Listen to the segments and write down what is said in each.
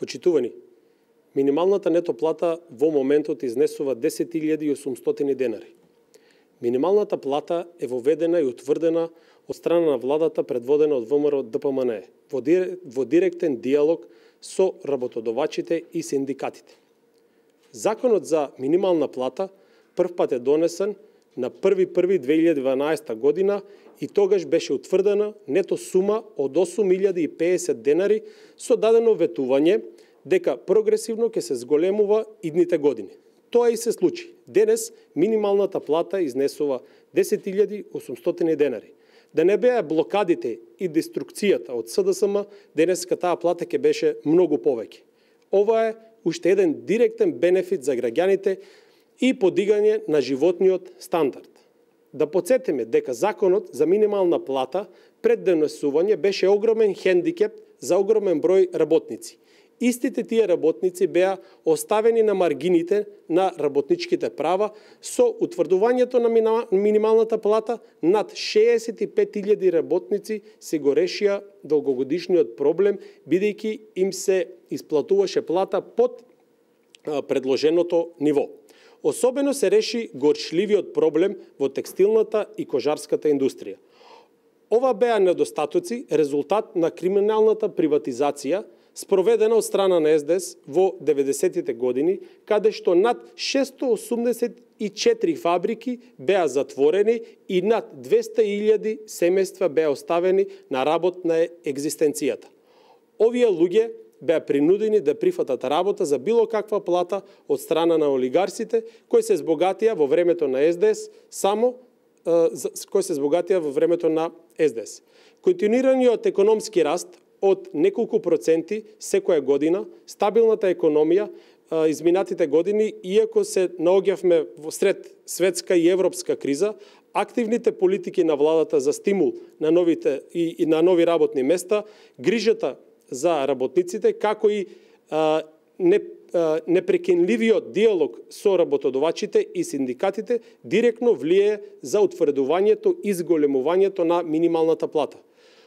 Почитувани, минималната нето плата во моментот изнесува 10.800 денари. Минималната плата е воведена и утврдена од страна на владата предводена од ВМРО ДПМНЕ во директен диалог со работодавачите и синдикатите. Законот за минимална плата првпат е донесен на 1.1.2012 година и тогаш беше утврдена нето сума од 8.050 денари со дадено ветување дека прогресивно ќе се зголемува идните години. Тоа и се случи. Денес минималната плата изнесува 10.800 денари. Да не беа блокадите и деструкцијата од СДСМ, денеска таа плата ќе беше многу повеќе. Ова е уште еден директен бенефит за граѓаните и подигање на животниот стандард. Да подсетиме дека законот за минимална плата пред донесување беше огромен хендикеп за огромен број работници. Истите тие работници беа оставени на маргините на работничките права со утврдувањето на минималната плата. Над 65.000 работници се го решија долгогодишниот проблем, бидејќи им се исплатуваше плата под предложеното ниво. Особено се реши горчливиот проблем во текстилната и кожарската индустрија. Ова беа недостатоци резултат на криминалната приватизација спроведена од страна на СДС во 90-тите години, каде што над 684 фабрики беа затворени и над 200.000 семејства беа оставени на работ на екзистенцијата. Овие луѓе беа принудени да прифатат работа за било каква плата од страна на олигарсите, кои се збогатија во времето на СДС Континуираниот економски раст од неколку проценти секоја година, стабилната економија изминатите години, иако се наоѓавме во сред светска и европска криза, активните политики на владата за стимул на новите и на нови работни места, грижата за работниците, како и непрекинливиот диалог со работодавачите и синдикатите директно влие за утврдувањето и зголемувањето на минималната плата.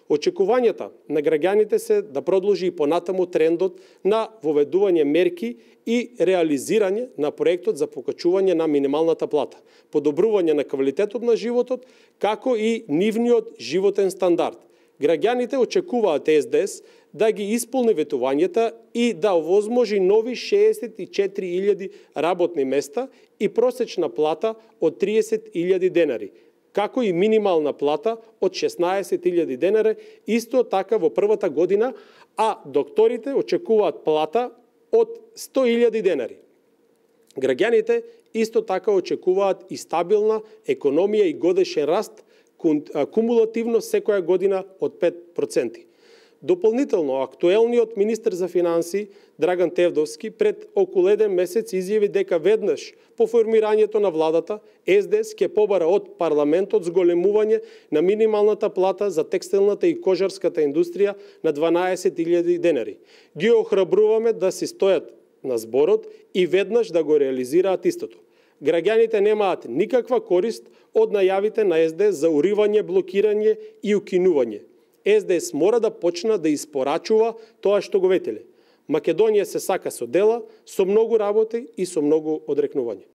Очекувањата на граѓаните се да продолжи и понатаму трендот на воведување мерки и реализирање на проектот за покачување на минималната плата, подобрување на квалитетот на животот, како и нивниот животен стандард. Граѓаните очекуваат СДС да ги исполни ветувањата и да овозможи нови 64.000 работни места и просечна плата од 30.000 денари, како и минимална плата од 16.000 денари, исто така во првата година, а докторите очекуваат плата од 100.000 денари. Граѓаните исто така очекуваат и стабилна економија и годишен раст, кумулативно секоја година од 5%. Дополнително, актуелниот министер за финансии Драган Тевдовски пред околу 1 месец изјави дека веднаш по формирањето на владата СДС ќе побара од парламентот зголемување на минималната плата за текстилната и кожарската индустрија на 12.000 денари. Ги охрабруваме да си стојат на зборот и веднаш да го реализираат истото. Граѓаните немаат никаква корист од најавите на СДС за уривање, блокирање и укинување. СДС мора да почна да испорачува тоа што го ветеле. Македонија се сака со дела, со многу работи и со многу одрекнување.